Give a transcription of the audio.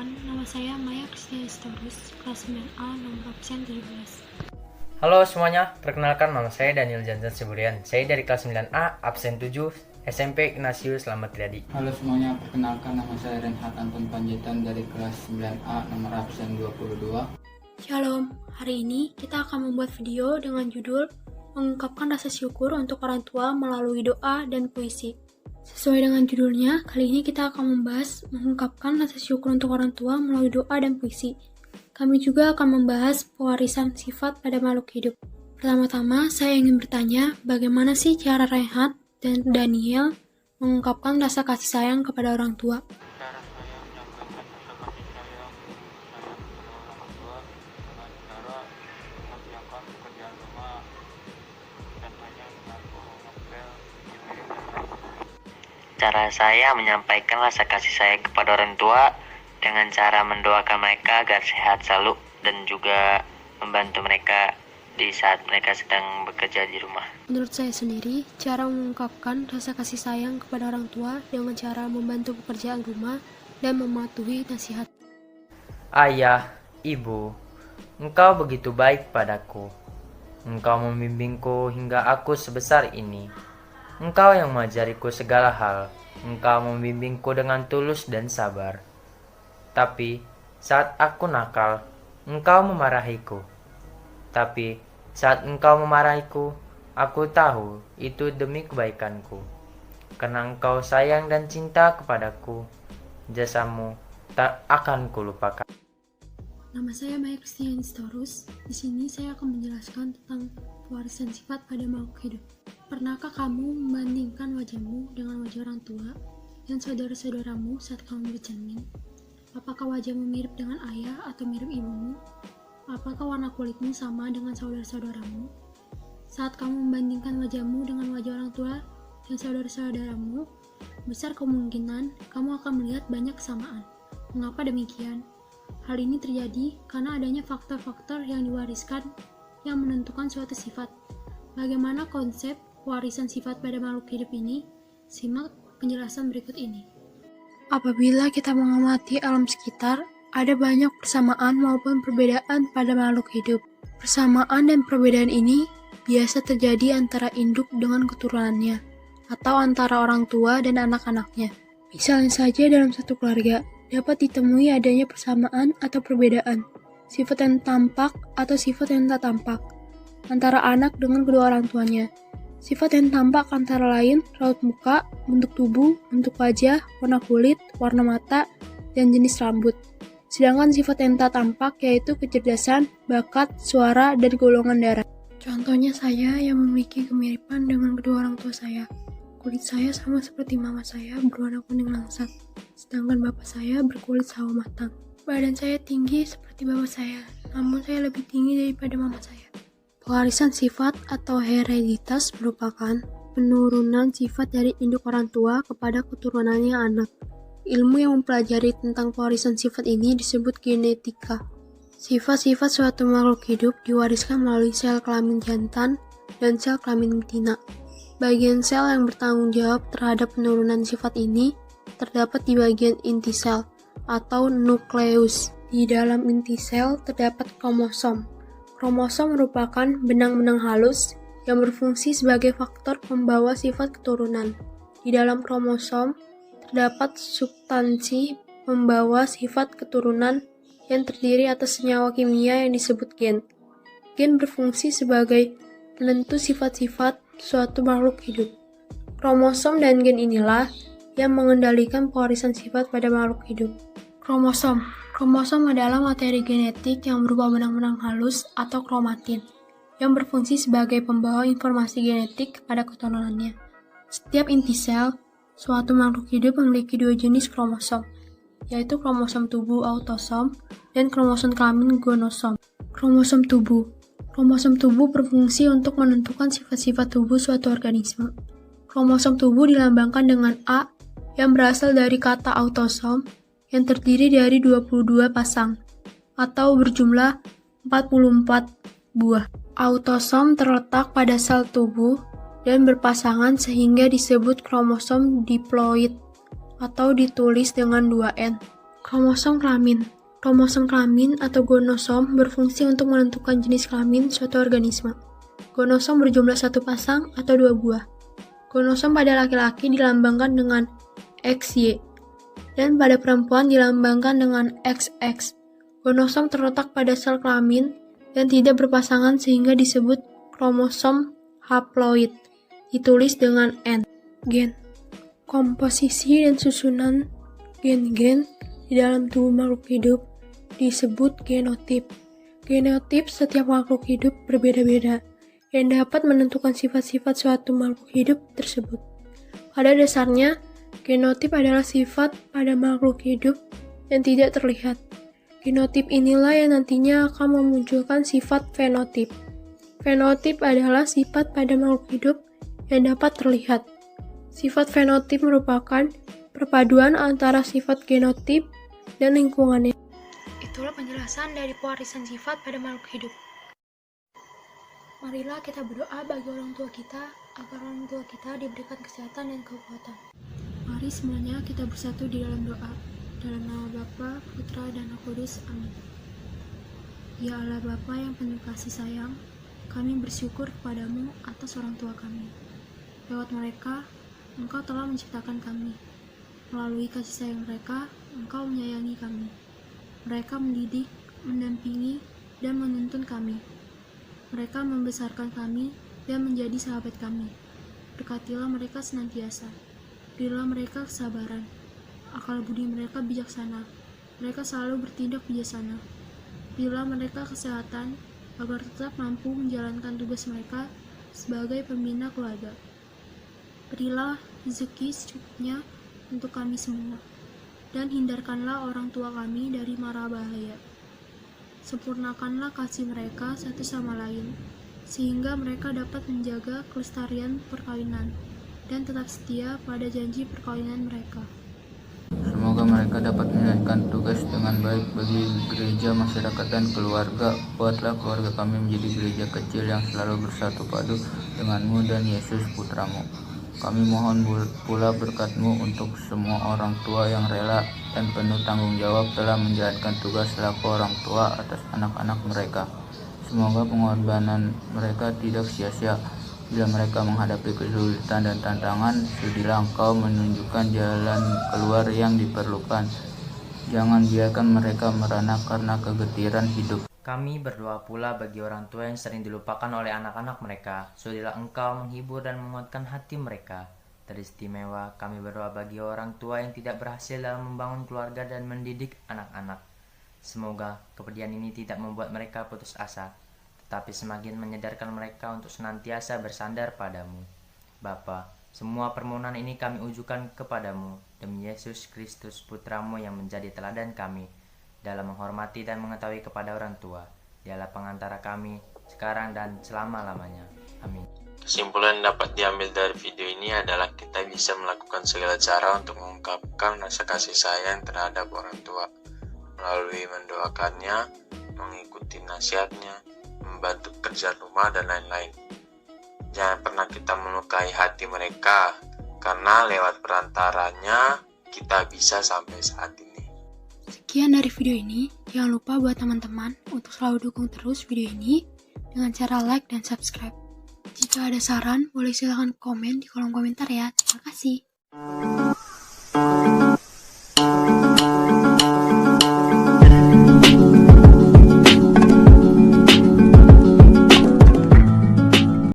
Perkenalkan, nama saya Maya Kristiani Storus, kelas 9A, nomor absen 17. Halo semuanya, perkenalkan nama saya Daniel Jansan Siburian. Saya dari kelas 9A, absen 7, SMP Ignatius Slamet Riyadi. Halo semuanya, perkenalkan nama saya Renhat Anton Panjaitan dari kelas 9A, nomor absen 22. Shalom, hari ini kita akan membuat video dengan judul Mengungkapkan Rasa Syukur untuk Orang Tua melalui Doa dan Puisi. Sesuai dengan judulnya, kali ini kita akan membahas mengungkapkan rasa syukur untuk orang tua melalui doa dan puisi. Kami juga akan membahas pewarisan sifat pada makhluk hidup. Pertama-tama, saya ingin bertanya, bagaimana sih cara Renhat dan Daniel mengungkapkan rasa kasih sayang kepada orang tua? Cara saya menyampaikan rasa kasih sayang kepada orang tua dengan cara mengerjakan pekerjaan rumah, contohnya mengatur ngepel, nyuci piring. Cara saya menyampaikan rasa kasih sayang kepada orang tua dengan cara mendoakan mereka agar sehat selalu dan juga membantu mereka di saat mereka sedang bekerja di rumah. Menurut saya sendiri, cara mengungkapkan rasa kasih sayang kepada orang tua dengan cara membantu pekerjaan rumah dan mematuhi nasihat. Ayah, ibu, engkau begitu baik padaku. Engkau membimbingku hingga aku sebesar ini. Engkau yang mengajariku segala hal. Engkau membimbingku dengan tulus dan sabar. Tapi saat aku nakal, engkau memarahiku. Tapi saat engkau memarahiku, aku tahu itu demi kebaikanku. Karena engkau sayang dan cinta kepadaku, jasamu tak akan kulupakan. Nama saya Maya Kristiani Storus. Di sini saya akan menjelaskan tentang pewarisan sifat pada makhluk hidup. Pernahkah kamu membandingkan wajahmu dengan wajah orang tua dan saudara-saudaramu saat kamu bercermin? Apakah wajahmu mirip dengan ayah atau mirip ibumu? Apakah warna kulitmu sama dengan saudara-saudaramu? Saat kamu membandingkan wajahmu dengan wajah orang tua dan saudara-saudaramu, besar kemungkinan kamu akan melihat banyak kesamaan. Mengapa demikian? Hal ini terjadi karena adanya faktor-faktor yang diwariskan yang menentukan suatu sifat. Bagaimana konsep warisan sifat pada makhluk hidup ini? Simak penjelasan berikut ini. Apabila kita mengamati alam sekitar, ada banyak persamaan maupun perbedaan pada makhluk hidup. Persamaan dan perbedaan ini biasa terjadi antara induk dengan keturunannya, atau antara orang tua dan anak-anaknya. Misalnya saja dalam satu keluarga, dapat ditemui adanya persamaan atau perbedaan, sifat yang tampak atau sifat yang tak tampak, antara anak dengan kedua orang tuanya. Sifat yang tampak antara lain raut muka, bentuk tubuh, bentuk wajah, warna kulit, warna mata, dan jenis rambut. Sedangkan sifat yang tak tampak yaitu kecerdasan, bakat, suara, dan golongan darah. Contohnya saya yang memiliki kemiripan dengan kedua orang tua saya. Kulit saya sama seperti mama saya berwarna kuning langsat, sedangkan bapak saya berkulit sawo matang. Badan saya tinggi seperti bapak saya, namun saya lebih tinggi daripada mama saya. Pewarisan sifat atau hereditas merupakan penurunan sifat dari induk orang tua kepada keturunannya anak. Ilmu yang mempelajari tentang pewarisan sifat ini disebut genetika. Sifat-sifat suatu makhluk hidup diwariskan melalui sel kelamin jantan dan sel kelamin betina. Bagian sel yang bertanggung jawab terhadap penurunan sifat ini terdapat di bagian inti sel atau nukleus. Di dalam inti sel terdapat kromosom. Kromosom merupakan benang-benang halus yang berfungsi sebagai faktor pembawa sifat keturunan. Di dalam kromosom terdapat substansi pembawa sifat keturunan yang terdiri atas senyawa kimia yang disebut gen. Gen berfungsi sebagai penentu sifat-sifat suatu makhluk hidup. Kromosom dan gen inilah yang mengendalikan pewarisan sifat pada makhluk hidup. Kromosom adalah materi genetik yang berupa benang-benang halus atau kromatin, yang berfungsi sebagai pembawa informasi genetik kepada keturunannya. Setiap inti sel, suatu makhluk hidup memiliki dua jenis kromosom, yaitu kromosom tubuh autosom dan kromosom kelamin gonosom. Kromosom tubuh berfungsi untuk menentukan sifat-sifat tubuh suatu organisme. Kromosom tubuh dilambangkan dengan A yang berasal dari kata autosom yang terdiri dari 22 pasang atau berjumlah 44 buah. Autosom terletak pada sel tubuh dan berpasangan sehingga disebut kromosom diploid atau ditulis dengan 2N. Kromosom kelamin. Kromosom kelamin atau gonosom berfungsi untuk menentukan jenis kelamin suatu organisme. Gonosom berjumlah satu pasang atau 2 buah. Gonosom pada laki-laki dilambangkan dengan XY dan pada perempuan dilambangkan dengan XX. Gonosom terletak pada sel kelamin dan tidak berpasangan sehingga disebut kromosom haploid. Ditulis dengan N. Gen. Komposisi dan susunan gen-gen di dalam tubuh makhluk hidup disebut genotip. Genotip setiap makhluk hidup berbeda-beda yang dapat menentukan sifat-sifat suatu makhluk hidup tersebut. Pada dasarnya, genotip adalah sifat pada makhluk hidup yang tidak terlihat. Genotip inilah yang nantinya akan memunculkan sifat fenotip. Fenotip adalah sifat pada makhluk hidup yang dapat terlihat. Sifat fenotip merupakan perpaduan antara sifat genotip dan lingkungannya. Itulah penjelasan dari pewarisan sifat pada makhluk hidup. Marilah kita berdoa bagi orang tua kita, agar orang tua kita diberikan kesehatan dan kekuatan. Mari semuanya kita bersatu di dalam doa. Dalam nama Bapa, Putra, dan Roh Kudus. Amin. Ya Allah Bapa yang penuh kasih sayang, kami bersyukur kepadamu atas orang tua kami. Lewat mereka, Engkau telah menciptakan kami. Melalui kasih sayang mereka, Engkau menyayangi kami. Mereka mendidik, mendampingi, dan menuntun kami. Mereka membesarkan kami dan menjadi sahabat kami. Berkatilah mereka senantiasa. Berilah mereka kesabaran. Akal budi mereka bijaksana. Mereka selalu bertindak bijaksana. Berilah mereka kesehatan, agar tetap mampu menjalankan tugas mereka sebagai pembina keluarga. Berilah rezeki secukupnya untuk kami semua, dan hindarkanlah orang tua kami dari mara bahaya. Sempurnakanlah kasih mereka satu sama lain, sehingga mereka dapat menjaga kelestarian perkawinan, dan tetap setia pada janji perkawinan mereka. Semoga mereka dapat menjalankan tugas dengan baik bagi gereja, masyarakat, dan keluarga. Buatlah keluarga kami menjadi gereja kecil yang selalu bersatu padu denganmu dan Yesus Putramu. Kami mohon pula berkat-Mu untuk semua orang tua yang rela dan penuh tanggung jawab telah menjalankan tugas selaku orang tua atas anak-anak mereka. Semoga pengorbanan mereka tidak sia-sia. Bila mereka menghadapi kesulitan dan tantangan, sudilah Engkau menunjukkan jalan keluar yang diperlukan. Jangan biarkan mereka merana karena kegetiran hidup. Kami berdoa pula bagi orang tua yang sering dilupakan oleh anak-anak mereka. Sudilah Engkau menghibur dan menguatkan hati mereka. Teristimewa, kami berdoa bagi orang tua yang tidak berhasil dalam membangun keluarga dan mendidik anak-anak. Semoga kepedihan ini tidak membuat mereka putus asa, tetapi semakin menyadarkan mereka untuk senantiasa bersandar padamu. Bapa, semua permohonan ini kami ujukan kepadamu, demi Yesus Kristus Putramu yang menjadi teladan kami, dalam menghormati dan mengetahui kepada orang tua. Dialah pengantara kami, sekarang dan selama-lamanya. Amin. Kesimpulan yang dapat diambil dari video ini adalah kita bisa melakukan segala cara untuk mengungkapkan rasa kasih sayang terhadap orang tua, melalui mendoakannya, mengikuti nasihatnya, membantu kerjaan rumah, dan lain-lain. Jangan pernah kita melukai hati mereka, karena lewat perantaranya kita bisa sampai saat ini. Sekian dari video ini. Jangan lupa buat teman-teman untuk selalu dukung terus video ini dengan cara like dan subscribe. Jika ada saran, boleh silahkan komen di kolom komentar ya. Terima kasih.